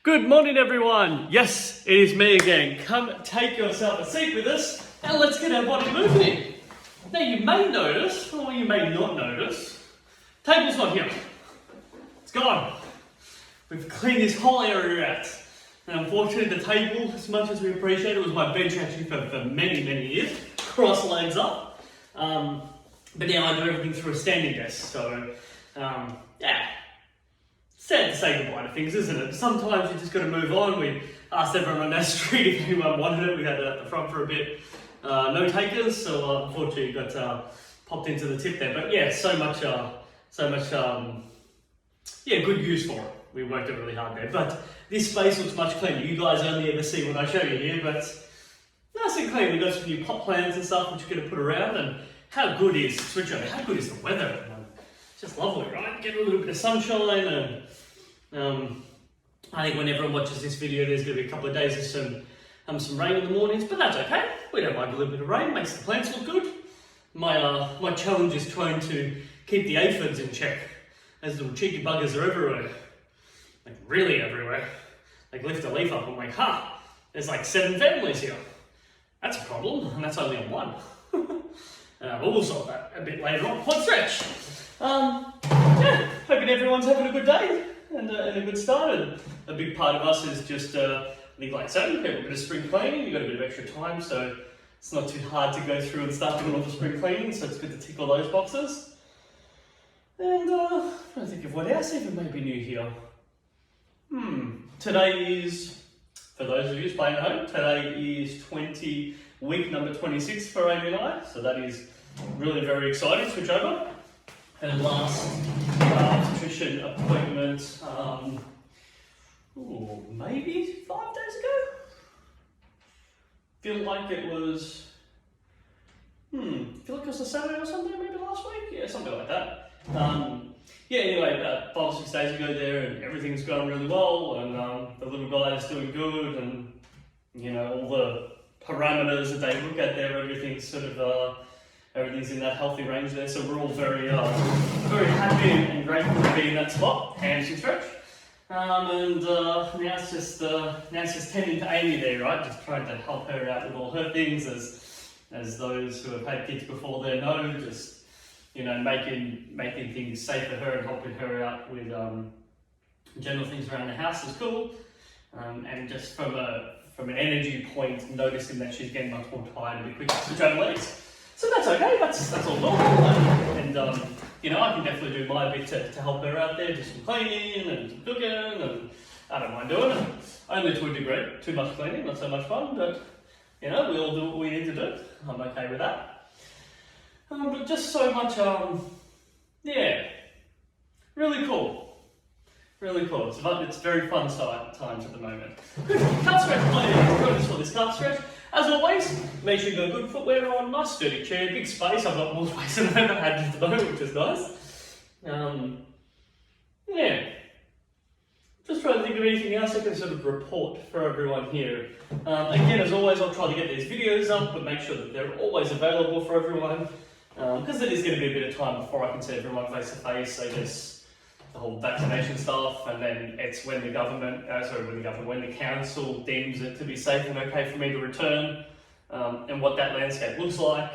Good morning, everyone. Yes, it is me again. Come take yourself a seat with us and let's get our body moving. Now, you may notice, or you may not notice, table's not here. It's gone. We've cleaned this whole area out. And unfortunately, the table, as much as we appreciate it, was my bench actually for many, many years. Cross legs up. But now I do everything through a standing desk. So, yeah. Sad to say goodbye to things, isn't it? Sometimes you just got to move on. We asked everyone on our street if anyone wanted it. We had it at the front for a bit. No takers, so unfortunately got popped into the tip there. But yeah, so much, good use for it. We worked it really hard there. But this space looks much cleaner. You guys only ever see what I show you here, but nice and clean. We've got some new pot plants and stuff which you're going to put around. And how good is the weather at the moment? It's just lovely, right? Get a little bit of sunshine and I think when everyone watches this video, there's going to be a couple of days of some rain in the mornings, but that's okay. We don't mind a little bit of rain, makes the plants look good. My challenge is trying to keep the aphids in check. Those little cheeky buggers are everywhere. Like really everywhere. Like lift a leaf up, I'm like, there's like 7 families here. That's a problem, and that's only on one. But we'll solve that a bit later on. Point stretch. Hoping everyone's having a good day. And a good start, and a big part of us is just, I think like so, people a bit of spring cleaning, you've got a bit of extra time, so it's not too hard to go through and start doing all the spring cleaning, so it's good to tick all those boxes. And I don't think of what else even may be new here. Today is, for those of you playing at home, today is week number 26 for Amy and I, so that is really very exciting. Switch over. Her last nutrition appointment, maybe 5 days ago? Feel like it was a Saturday or something, maybe last week? Yeah, something like that. Anyway, about 5 or 6 days ago there, and everything's going really well, and the little guy is doing good, and, all the parameters that they look at there, everything's everything's in that healthy range there, so we're all very happy and grateful to be in that spot. Hamstring stretch, and now it's just tending to Amy there, right? Just trying to help her out with all her things, as those who have had kids before there know. Just making things safe for her and helping her out with general things around the house is cool, and just from an energy point, noticing that she's getting much more tired a bit quicker to switch over legs. So that's okay, that's all normal, and I can definitely do my bit to help her out there, do some cleaning and some cooking, and I don't mind doing it, only to a degree. Too much cleaning, not so much fun, but we all do what we need to do. I'm okay with that. But just so much, really cool. Really cool. It's very fun times at the moment. Good. Cut stretch, plenty for this cut stretch. As always, make sure you've got good footwear on, nice sturdy chair, big space. I've got more space than I've ever had at the moment, which is nice. Just trying to think of anything else I can sort of report for everyone here. Again, as always, I'll try to get these videos up, but make sure that they're always available for everyone. Because it is going to be a bit of time before I can see everyone face to face. So there's the whole vaccination stuff, and then it's when the council deems it to be safe and okay for me to return, and what that landscape looks like.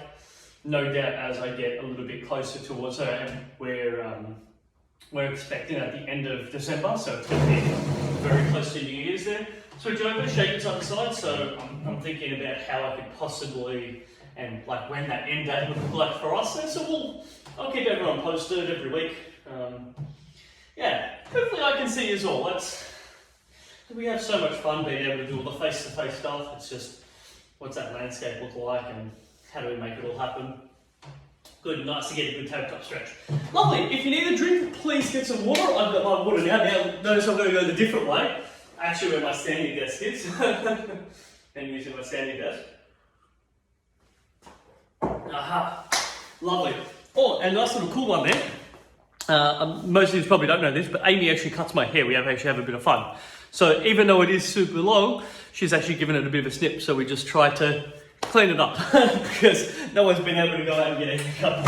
No doubt, as I get a little bit closer towards her, we're expecting at the end of December, so it's going to be very close to New Year's there. Switch over, shake it side to side. So I'm thinking about how I could possibly, and like when that end date would look like for us there. So I'll keep everyone posted every week. Hopefully I can see you all. We have so much fun being able to do all the face-to-face stuff. It's just, what's that landscape look like, and how do we make it all happen? Good, nice to get a good tabletop stretch. Lovely. If you need a drink, please get some water. I've got my water now. Notice I'm going to go the different way. Actually, where my standing desk is. And using my standing desk. Aha. Lovely. Oh, and a nice little cool one there. Most of you probably don't know this, but Amy actually cuts my hair. We actually have a bit of fun. So even though it is super long, she's actually given it a bit of a snip. So we just try to clean it up because no one's been able to go out and get a haircut.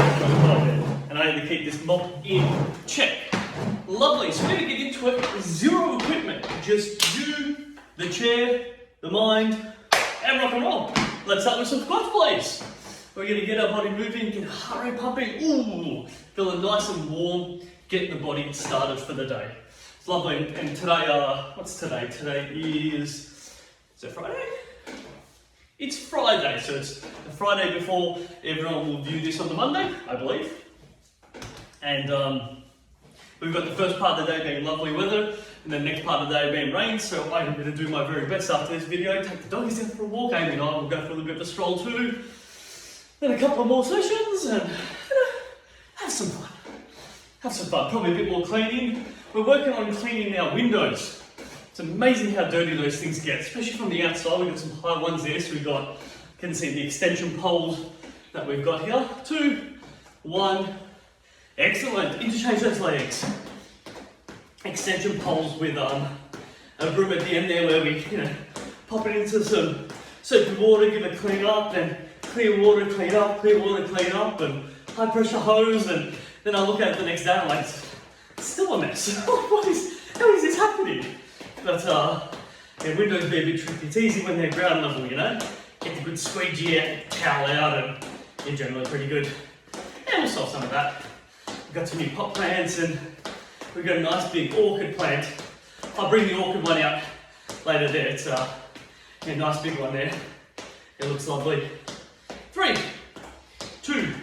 And I need to keep this mop in check. Lovely, so we're going to get into it. Zero equipment, just you, the chair, the mind, and rock and roll. Let's start with some squats, please. We're going to get our body moving, get heart rate pumping, ooh, feeling nice and warm, getting the body started for the day. It's lovely, and today, what's today? Today is it Friday? It's Friday, so it's the Friday before everyone will view this on the Monday, I believe. And we've got the first part of the day being lovely weather, and the next part of the day being rain, so I'm going to do my very best after this video, take the doggies in for a walk, Amy and I will go for a little bit of a stroll too, then a couple of more sessions, and have some fun. Have some fun, probably a bit more cleaning. We're working on cleaning our windows. It's amazing how dirty those things get, especially from the outside. We've got some high ones there, so we've got, you can see the extension poles that we've got here. 2, 1, excellent. Interchange those legs. Extension poles with a broom at the end there where we, pop it into some soap and water, give it a clean up, then clear water, clean up, clear water, clean up, and high pressure hose, and then I look at it the next day and I'm like, it's still a mess. How is this happening? But windows be a bit tricky. It's easy when they're ground level, Get the good squeegee towel out and you're generally pretty good. And we'll solve some of that. We've got some new pot plants and we've got a nice big orchid plant. I'll bring the orchid one out later there. It's a nice big one there. It looks lovely. 3, 2,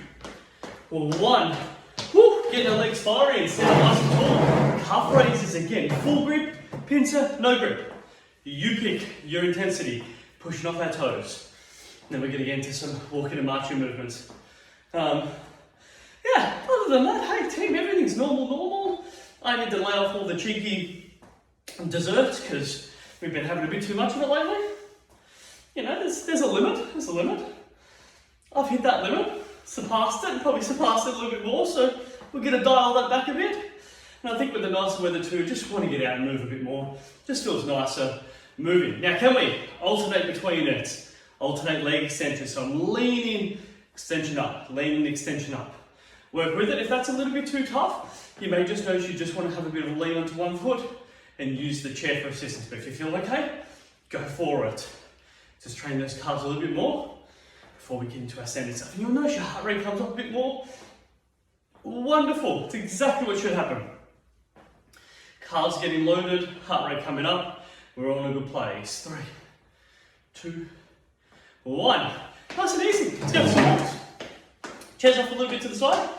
1. Woo, getting our legs firing, stand up nice and tall. Calf raises again, full grip, pincer, no grip. You pick your intensity, pushing off our toes. Then we're going to get into some walking and marching movements. Other than that, hey team, everything's normal. I need to lay off all the cheeky desserts because we've been having a bit too much of it lately. There's a limit. I've hit that limit. Surpassed it, and probably surpassed it a little bit more, so we're going to dial that back a bit. And I think with the nicer weather too, just want to get out and move a bit more. Just feels nicer moving. Now, can we alternate between it? Alternate leg extension. So I'm leaning, extension up, leaning, extension up. Work with it. If that's a little bit too tough, you may just notice you just want to have a bit of a lean onto one foot and use the chair for assistance. But if you feel okay, go for it. Just train those calves a little bit more before we get into our standing stuff. And you'll notice your heart rate comes up a bit more. Wonderful, it's exactly what should happen. Calves getting loaded, heart rate coming up. We're all in a good place. 3, 2, 1. Nice and easy, let's go for some walks. Chairs off a little bit to the side.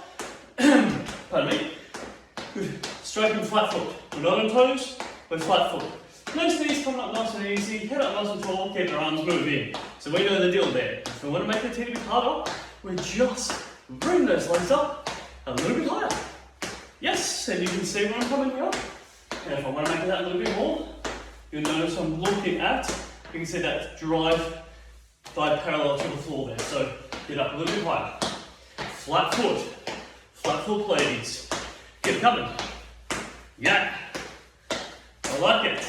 Pardon me. Good, straight and flat foot. We're not on toes, we're flat foot. Nice knees coming up nice and easy, head up nice and tall, keep our arms moving. So we know the deal there. If we want to make it a teeny bit harder, we just bring those legs up a little bit higher. Yes, and you can see where I'm coming here. And if I want to make that a little bit more, you'll notice I'm looking at, you can see that drive thigh parallel to the floor there. So get up a little bit higher. Flat foot please. Get it coming. Yeah, I like it.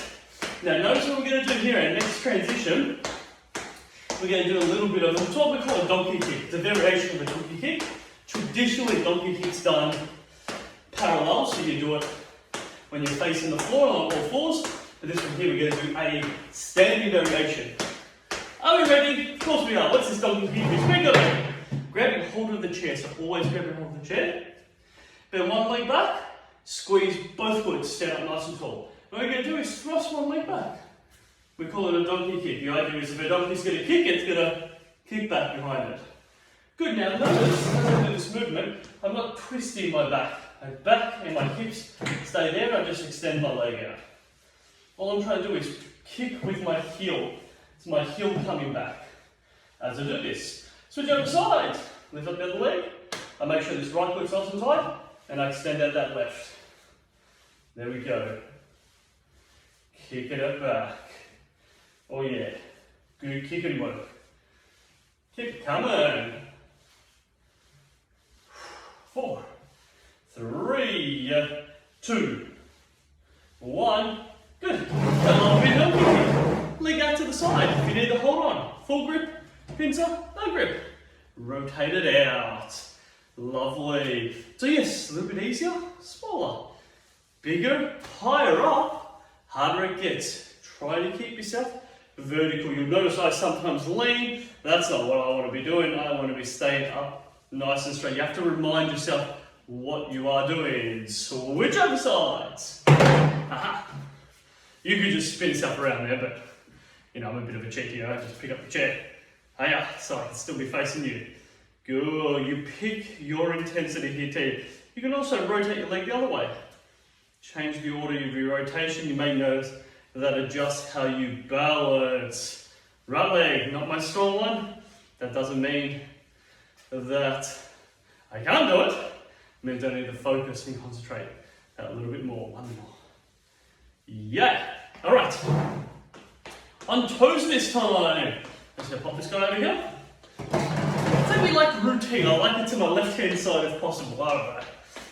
Now notice what we're going to do here, our next transition, we're going to do a little bit of what we call a donkey kick. It's a variation of a donkey kick. Traditionally, donkey kick's done parallel, so you do it when you're facing the floor on all fours. But this one here, we're going to do a standing variation. Are we ready? Of course we are. What's this donkey kick? We're going to grab hold of the chair, so always grab hold of the chair. Bend one leg back, squeeze both foot, stand up nice and tall. What we're going to do is thrust one leg back. We call it a donkey kick. The idea is if a donkey's going to kick, it's going to kick back behind it. Good, now notice, as I do this movement, I'm not twisting my back. My back and my hips stay there, I just extend my leg out. All I'm trying to do is kick with my heel. It's my heel coming back. As I do this, switch over sides. Lift up the other leg. I make sure this right foot's nice and tight, and I extend out that left. There we go. Kick it back. Oh yeah. Good kick and work. Keep it coming. 4, 3, 2, 1. Good. Come on, bit donkey kick. Leg out to the side. If you need to hold on. Full grip, pincer, no grip. Rotate it out. Lovely. So yes, a little bit easier, smaller. Bigger, higher up, harder it gets. Try to keep yourself vertical. You'll notice I sometimes lean. That's not what I want to be doing. I want to be staying up nice and straight. You have to remind yourself what you are doing. Switch over sides. Aha. You could just spin yourself around there, but you know, I'm a bit of a cheeky. I just pick up the chair. Hiya, so I can still be facing you. Good. You pick your intensity here too. You can also rotate your leg the other way. Change the order of your rotation. You may notice that adjusts how you balance. Right leg, not my strong one. That doesn't mean that I can't do it. It means I need to focus and concentrate a little bit more. One more. Yeah. All right. On toes this time. Let's go pop this guy over here. It's maybe like routine. I like it to my left-hand side if possible. I don't know.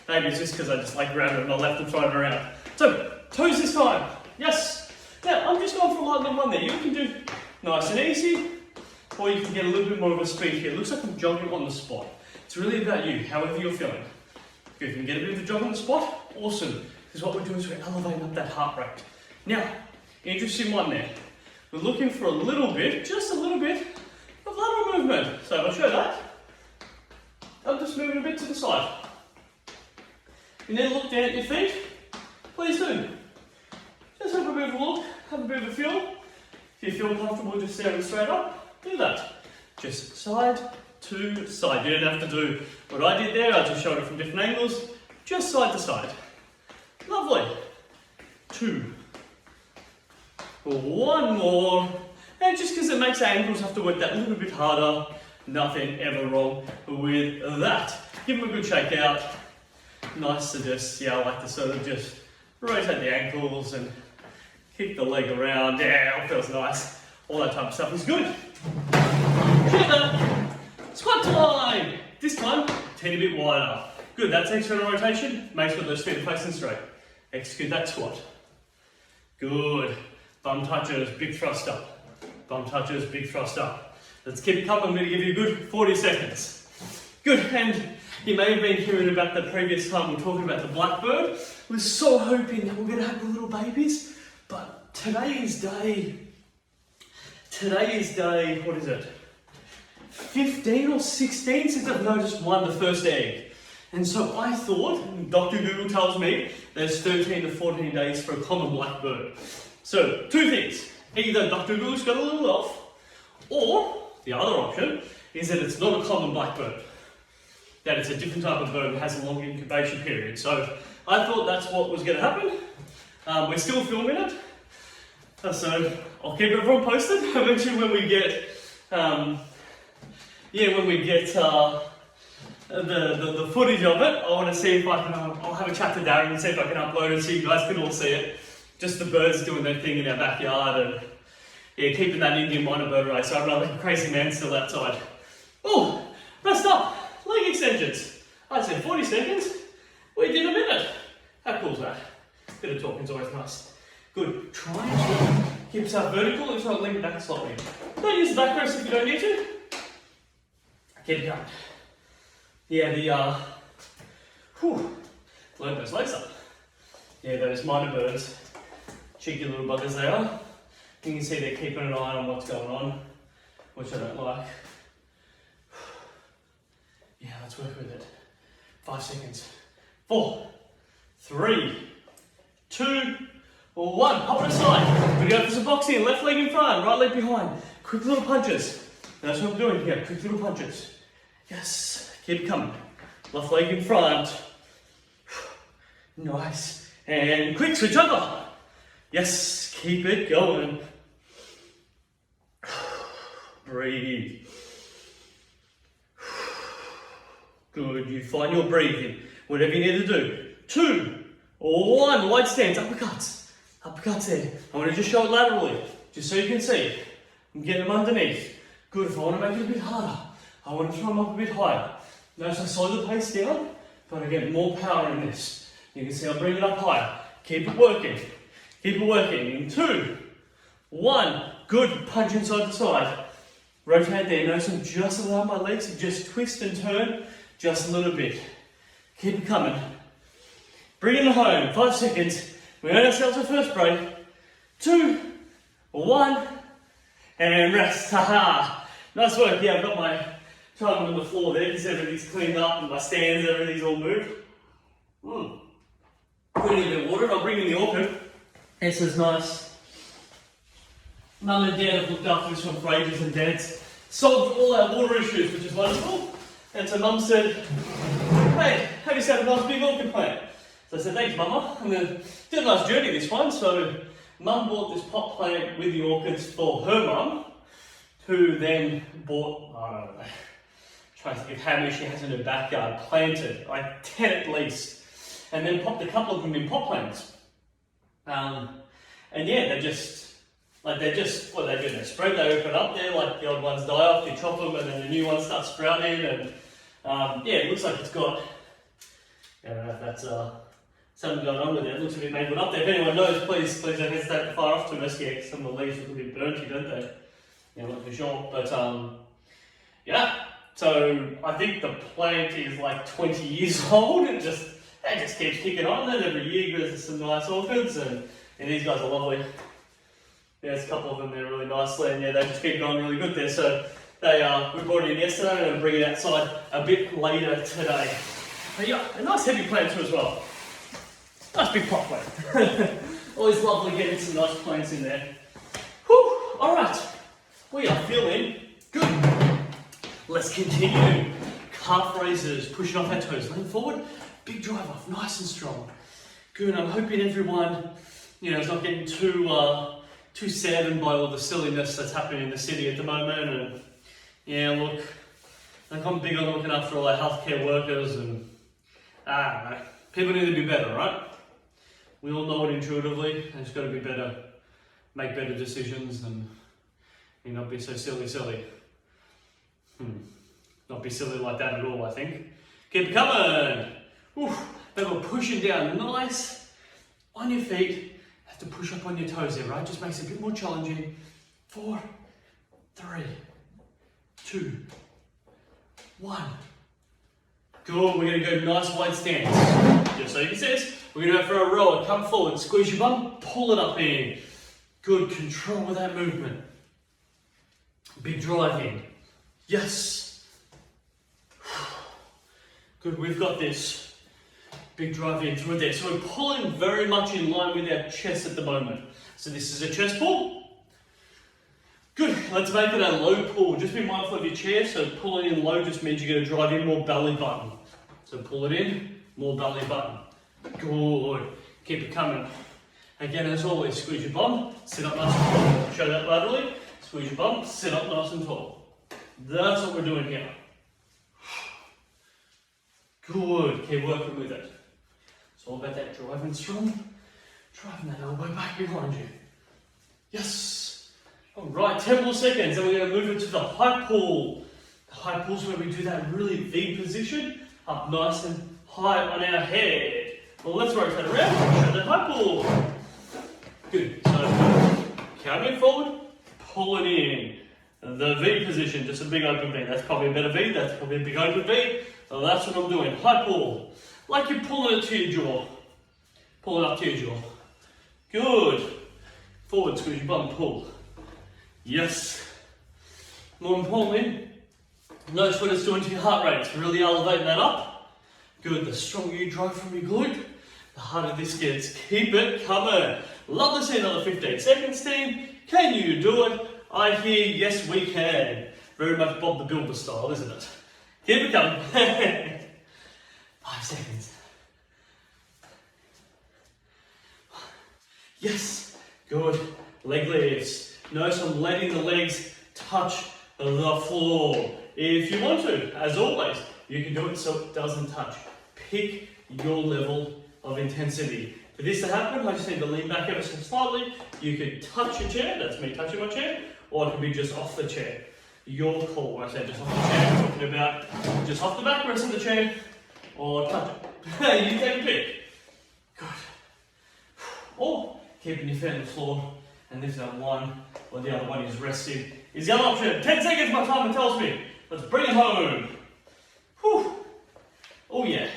Maybe it's just because I just like grabbing it on my left and throwing it around. So, toes this time. Yes. Now, I'm just going for a light number one there. You can do nice and easy, or you can get a little bit more of a speed here. It looks like I'm jogging on the spot. It's really about you, however you're feeling. If you can get a bit of a jog on the spot, awesome. Because what we're doing is we're elevating up that heart rate. Now, interesting one there. We're looking for a little bit, just a little bit, of lateral movement. So if I show that, I'm just moving a bit to the side. And then look down at your feet. Please do. Just have a bit of a look, have a bit of a feel. If you feel comfortable just staring straight up, do that. Just side to side. You don't have to do what I did there. I just showed it from different angles. Just side to side. Lovely. 2. One more. And just because it makes our ankles have to work that little bit harder, nothing ever wrong with that. Give them a good shake out. Nice to just, I like to sort of just rotate the ankles and kick the leg around. Yeah, it feels nice. All that type of stuff is good. Together. Squat time. This time, teeny bit wider. Good, that's external rotation. Make sure those feet are facing straight. Execute that squat. Good. Bum touches, big thrust up. Bum touches, big thrust up. Let's keep it coming. I'm going to give you a good 40 seconds. Good, and you may have been hearing about the previous time we were talking about the blackbird. We're so hoping that we're going to have the little babies, but today is day, what is it? 15 or 16 since I've noticed the first egg. And so I thought, Dr. Google tells me, there's 13 to 14 days for a common blackbird. So, 2 things. Either Dr. Google's got a little off, or the other option is that it's not a common blackbird. That it's a different type of bird that has a long incubation period. So, I thought that's what was going to happen. We're still filming it. So, I'll keep everyone posted. Eventually when we get, the footage of it, I want to see if I can, I'll have a chat to Darren and see if I can upload it so you guys can all see it. Just the birds doing their thing in our backyard and keeping that Indian minor bird race. So I'm like a crazy man still outside. Oh, rest up, leg extensions. I said 40 seconds, we did a minute. How cool is that? Bit of talking's always nice. Good, try and keep yourself vertical and try to lean back slightly. Don't use the back rest if you don't need to. Keep it going. Yeah, load those legs up. Yeah, those minor birds, cheeky little buggers they are. You can see they're keeping an eye on what's going on, which I don't like. Yeah, let's work with it. 5 seconds. 4, 3, 2, 1. Hop on the side. We go for some boxing. Left leg in front, right leg behind. Quick little punches. That's what we're doing here. Quick little punches. Yes. Keep it coming. Left leg in front. Nice. And quick switch over. Yes. Keep it going. Breathe. Good. You find your breathing. Whatever you need to do. 2, 1. Wide stance. Uppercuts. Uppercuts there. I want to just show it laterally. Just so you can see. I'm getting them underneath. Good. If I want to make it a bit harder, I want to throw them up a bit higher. Notice I slow the pace down, but I get more power in this. You can see I bring it up higher. Keep it working. Keep it working. In 2, 1. Good. Punch inside the side. Rotate there. Notice I'm just allowing my legs to just twist and turn just a little bit. Keep it coming. Bring it home. 5 seconds. We earn ourselves a first break. 2, 1, and rest. Haha. Nice work. Yeah, I've got my time on the floor there because everything's cleaned up and my stands, everything's all moved. Put in a bit of water and I'll bring in the orchid. This is nice. Mum and Dad have looked after this one for ages, and Dad's solved all our water issues, which is wonderful. And so Mum said, hey, have yourself a nice big orchid plant. So I said, thanks Mama. And then did a nice journey this one. So Mum bought this pot plant with the orchids for her mum, who then bought, I don't know, trying to think of how many she has in her backyard, planted, like 10 at least, and then popped a couple of them in pot plants. And yeah, what they do, they spread, they open up there, like the old ones die off, you chop them, and then the new ones start sprouting, and yeah, it looks like it's got, I don't know if that's something going on with it. It looks a bit mangled up there. If anyone knows, please don't hesitate to fire off to us. Yeah, some of the leaves look a bit burnt, don't they? Yeah, not for sure. But yeah, so I think the plant is like 20 years old. It just keeps kicking on. And every year grows some nice orchids, and these guys are lovely. Yeah, there's a couple of them there really nicely, and yeah, they just keep going really good there. So we brought it in yesterday, and bring it outside a bit later today. But yeah, a nice heavy plant too as well. Nice big pot plant. Always lovely getting some nice plants in there. Whew, alright. We are feeling good. Let's continue. Calf raises, pushing off our toes, lean forward, big drive off, nice and strong. Good, I'm hoping everyone, is not getting too saddened by all the silliness that's happening in the city at the moment. And yeah, look, I'm big on looking after all our healthcare workers, and I don't know, people need to be better, right? We all know it intuitively, and it's got to be better, make better decisions, and not be so silly. Not be silly like that at all, I think. Keep coming. Oof. Then we're pushing down nice on your feet. Have to push up on your toes there, right? Just makes it a bit more challenging. 4, 3, 2, 1. Good, we're going to go nice wide stance. Just so you can see this, we're going to go for a rower. Come forward, squeeze your bum, pull it up in. Good, control with that movement. Big drive in. Yes. Good, we've got this. Big drive in through there. So we're pulling very much in line with our chest at the moment. So this is a chest pull. Good, let's make it a low pull. Just be mindful of your chair. So pulling in low just means you're going to drive in more belly button. So pull it in, more belly button. Good, keep it coming. Again, as always, squeeze your bum, sit up nice and tall. Show that laterally. Squeeze your bum, sit up nice and tall. That's what we're doing here. Good, keep working with it. It's all about that driving strong, driving that elbow back behind you. Yes. All right, 10 more seconds, and we're going to move into the high pull. The high pull is where we do that really V position, up nice and high on our head. Well, let's rotate around, show that high pull. Good, so counting forward, pull it in. The V position, just a big open V. That's probably a better V, that's probably a big open V. So that's what I'm doing, high pull. Like you're pulling it to your jaw. Pull it up to your jaw. Good. Forward, squeeze your bum, pull. Yes. More importantly, notice what it's doing to your heart rate. It's really elevating that up. Good, the stronger you drive from your glute, the harder this gets. Keep it coming. Love to see another 15 seconds, team. Can you do it? I hear yes we can. Very much Bob the Builder style, isn't it? Keep it coming. 5 seconds. Yes. Good. Leg lifts. Notice I'm letting the legs touch the floor. If you want to, as always, you can do it so it doesn't touch. Pick your level of intensity. For this to happen, I just need to lean back ever so slightly. You could touch your chair, that's me touching my chair, or it could be just off the chair. Your call. When I say just off the chair, I'm talking about just off the backrest of the chair, or touch it. You take a pick. Good. Or keeping your feet on the floor, and lifting up one, or the other one is resting. Is the other option. 10 seconds, my timer tells me. Let's bring it home. Whew. Oh yeah.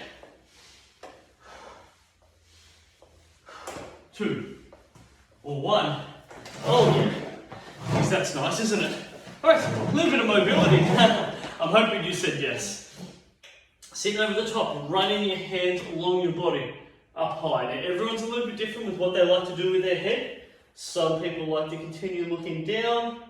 for 1. Oh yeah, because that's nice, isn't it? Alright, a little bit of mobility. I'm hoping you said yes. Sitting over the top, running your hands along your body, up high. Now everyone's a little bit different with what they like to do with their head. Some people like to continue looking down.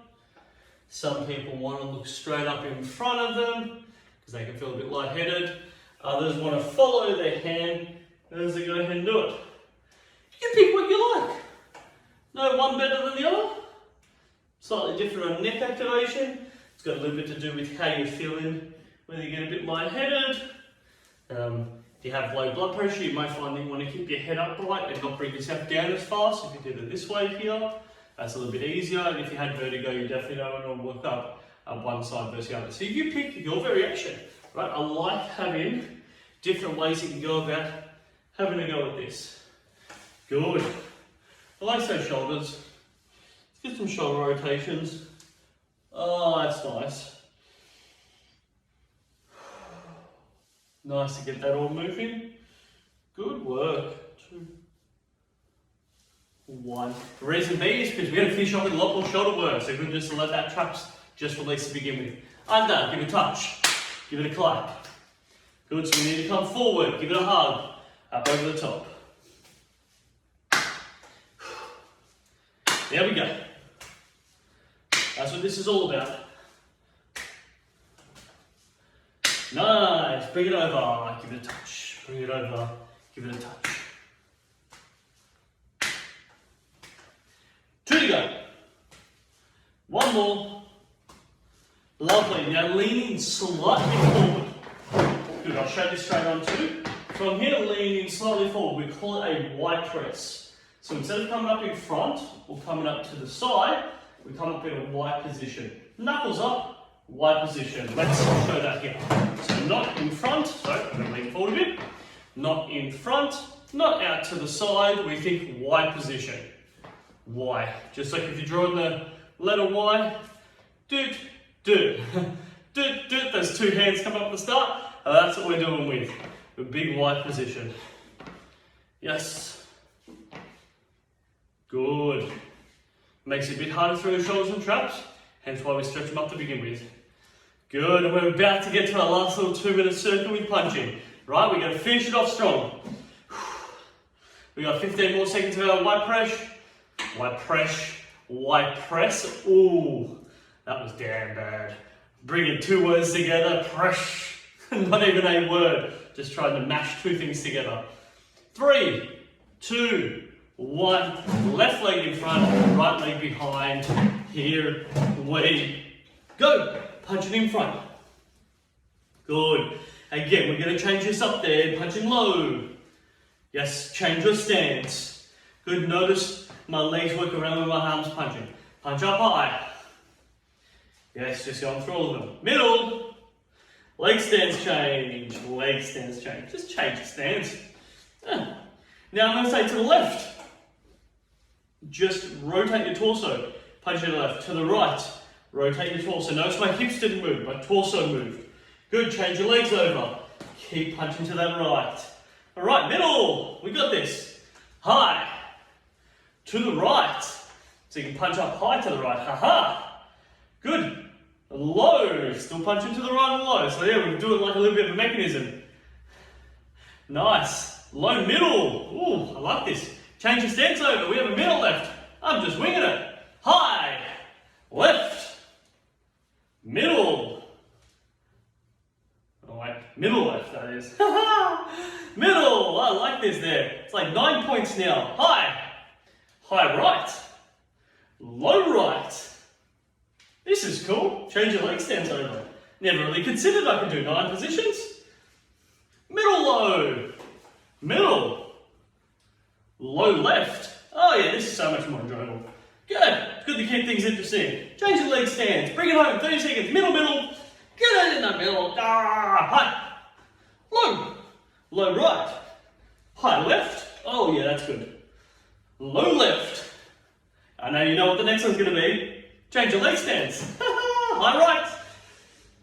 Some people want to look straight up in front of them because they can feel a bit lightheaded. Others want to follow their hand as they go ahead and do it. You can pick what you like. No one better than the other. Slightly different on neck activation. It's got a little bit to do with how you're feeling, whether you get a bit lightheaded. If you have low blood pressure, you might find that you want to keep your head upright and not bring yourself down as fast. If you did it this way here, that's a little bit easier. And if you had vertigo, you definitely don't want to work up one side versus the other. So you pick your variation, right? I like having different ways you can go about having a go at this. Good. Relax those shoulders. Let's get some shoulder rotations. Oh, that's nice. Nice to get that all moving. Good work. 2, 1. The reason being is because we're going to finish off with a lot more shoulder work, so we're going to just let that traps just release to begin with. Under, give it a touch. Give it a clap. Good, so we need to come forward. Give it a hug. Up over the top. There we go. That's what this is all about. Nice. Bring it over. Give it a touch. Bring it over. Give it a touch. 2 to go. 1 more. Lovely. Now leaning slightly forward. Good. I'll show this straight on too. From here, leaning slightly forward. We call it a Y press. So instead of coming up in front or coming up to the side, we come up in a Y position. Knuckles up, Y position. Let's show that here. So not in front, so I'm going to lean forward a bit. Not in front, not out to the side. We think Y position. Y. Just like if you're drawing the letter Y, doot, doot, doot, doot. Those 2 hands come up at the start. That's what we're doing with a big Y position. Yes. Good. Makes it a bit harder through the shoulders and traps, hence why we stretch them up to begin with. Good, and we're about to get to our last little 2-minute circle with punching. Right, we're going to finish it off strong. We got 15 more seconds of our Y press. Y press. Y press. Ooh, that was damn bad. Bringing 2 words together, press. Not even a word, just trying to mash 2 things together. 3, 2, 1, left leg in front, right leg behind. Here we go. Punching in front. Good. Again, we're going to change this up there. Punching low. Yes, change your stance. Good. Notice my legs work around when my arms punching. Punch up high. Yes, just going through all of them. Middle. Leg stance change. Leg stance change. Just change the stance. Now I'm going to say to the left. Just rotate your torso. Punch to the left. To the right. Rotate your torso. Notice my hips didn't move. My torso moved. Good. Change your legs over. Keep punching to that right. Alright, middle. We got this. High. To the right. So you can punch up high to the right. Haha. Good. Low. Still punching to the right and low. So yeah, we're doing like a little bit of a mechanism. Nice. Low, middle. Ooh, I like this. Change your stance over. We have a middle left. I'm just winging it. High. Left. Middle. Oh wait, middle left that is. Middle. I like this there. It's like 9 points now. High. High right. Low right. This is cool. Change your leg stance over. Never really considered I could do 9 positions. Middle low. Middle. Low left. Oh yeah, this is so much more enjoyable. Good. It's good to keep things interesting. Change your leg stance. Bring it home. 30 seconds. Middle, middle. Get it in the middle. High. Low. Low right. High left. Oh yeah, that's good. Low left. I know you know what the next one's going to be. Change your leg stance. High right.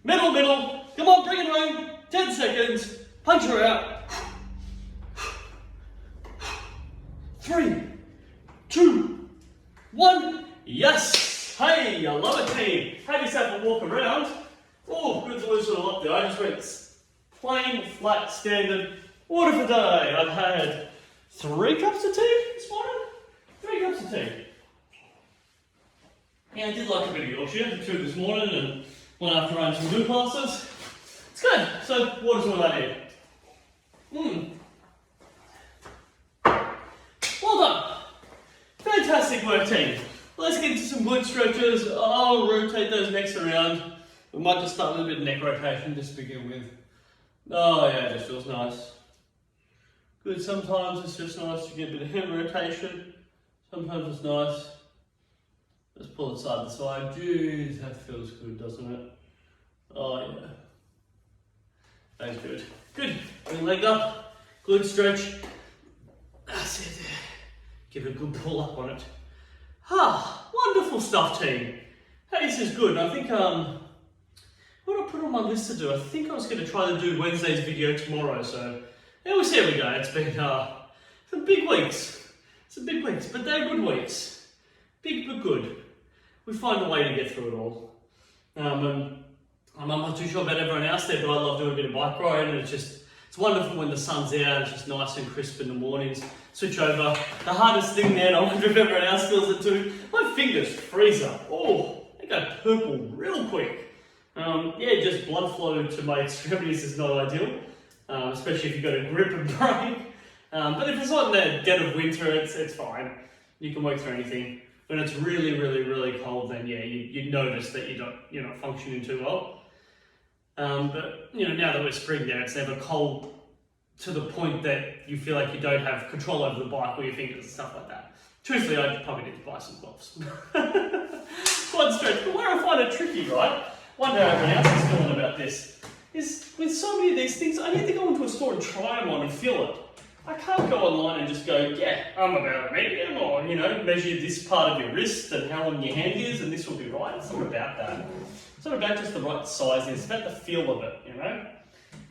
Middle, middle. Come on, bring it home. 10 seconds. Punch her out. 3, 2, 1. Yes! Hey, I love it, team. Have yourself a walk around. Oh, good to lose it all up there. I just went plain, flat, standard water for day. I've had 3 cups of tea this morning. 3 cups of tea. Yeah, I did like a bit of Yorkshire. 2 this morning and one after running some good classes. It's good. So, water's all I need. Well done. Fantastic work, team. Let's get into some glute stretches. I'll rotate those necks around. We might just start with a bit of neck rotation just to begin with. Oh yeah, it just feels nice. Good, sometimes it's just nice to get a bit of hip rotation. Sometimes it's nice. Let's pull it side to side. Jeez, that feels good, doesn't it? Oh yeah. That's good. Good. Bring the leg up. Glute stretch. That's it. Give it a good pull up on it. Ah, wonderful stuff, team. Hey, this is good. I think what I put on my list to do, I think I was going to try to do Wednesday's video tomorrow. So there we go. It's been some big weeks. Some big weeks, but they're good weeks. Big but good. We find a way to get through it all. And I'm not too sure about everyone else there, but I love doing a bit of bike riding. It's wonderful when the sun's out. It's just nice and crisp in the mornings. Switch over. The hardest thing there, and I wonder if everyone else feels it too, my fingers freeze up. Oh, they go purple real quick. Yeah, just blood flow to my extremities is not ideal, especially if you've got a grip and break. But if it's not in the dead of winter, it's fine. You can work through anything. When it's really, really, really cold, then yeah, you notice that you're not functioning too well. But you know, now that we're spring there, it's never cold to the point that you feel like you don't have control over the bike or your fingers and stuff like that. Truthfully, I probably need to buy some gloves. Quite stretch, but where I find it tricky, right? Wonder how everyone else is feeling about this. Is with so many of these things, I need to go into a store and try them on and feel it. I can't go online and just go, yeah, I'm about a medium, or measure this part of your wrist and how long your hand is, and this will be right. It's not about that. It's not about just the right size. It's about the feel of it.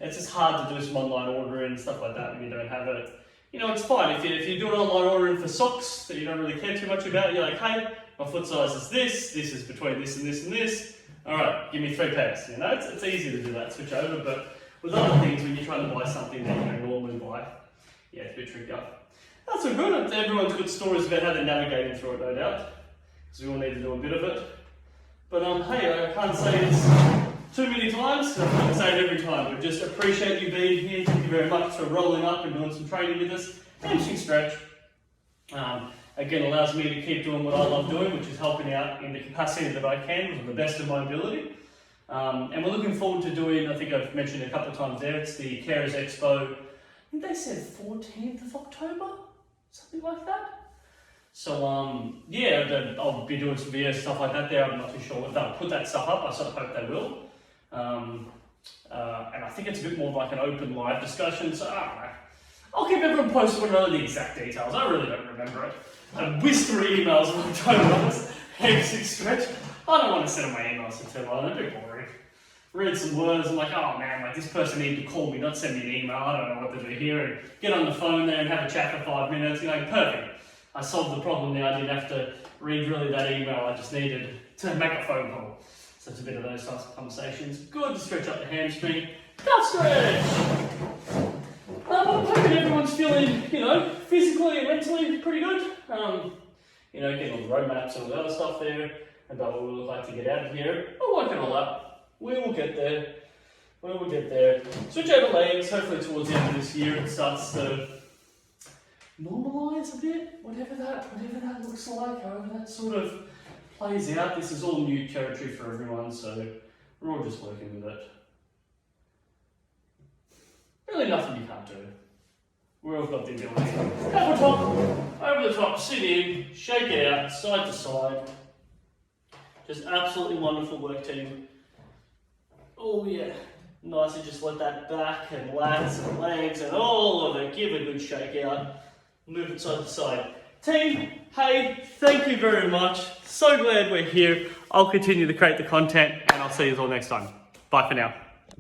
It's just hard to do some online ordering and stuff like that when you don't have it. It's fine if you do an online ordering for socks that you don't really care too much about. You're like, hey, my foot size is this. This is between this and this and this. All right, give me 3 pairs. It's easy to do that, switch over. But with other things, when you're trying to buy something that you don't normally buy, yeah, it's a bit trickier. That's all good. Everyone's got stories about how they're navigating through it, no doubt, because we all need to do a bit of it. But hey, I can't say this too many times. I can't say it every time. But just appreciate you being here. Thank you very much for rolling up and doing some training with us. Hamstring stretch. Again, allows me to keep doing what I love doing, which is helping out in the capacity that I can to the best of my ability. And we're looking forward to doing, I think I've mentioned a couple of times there, it's the Carers Expo. I think they said 14th of October, something like that. So yeah, I'll be doing some videos, stuff like that there. I'm not too sure if they'll put that stuff up. I sort of hope they will. And I think it's a bit more like an open live discussion. So I don't know. I'll keep everyone posted when I know the exact details. I really don't remember it. I whiz through emails all the time on this hamstring stretch. I don't want to send my emails for too long. They're a bit boring. Read some words. I'm like, oh man, like this person needed to call me, not send me an email. I don't know what to do here. And get on the phone there and have a chat for 5 minutes. Perfect. I solved the problem now. I didn't have to read really that email. I just needed to make a phone call. So it's a bit of those types of conversations. Good to stretch up the hamstring. Calf stretch! I'm hoping everyone's feeling, physically and mentally pretty good. Getting all the road maps and all the other stuff there about what we would like to get out of here. We'll work it all up. We will get there. We will get there. Switch over legs. Hopefully towards the end of this year it starts to normalise a bit. Whatever that looks like, however that sort of plays out. This is all new territory for everyone, so we're all just working with it. Really nothing you can't do. We've all got the ability. Over the top, sit in, shake it out, side to side. Just absolutely wonderful work, team. Oh yeah, nice to just let that back and lats and legs and all of it give a good shake out. Move it side to side. Team, hey, thank you very much. So glad we're here. I'll continue to create the content and I'll see you all next time. Bye for now.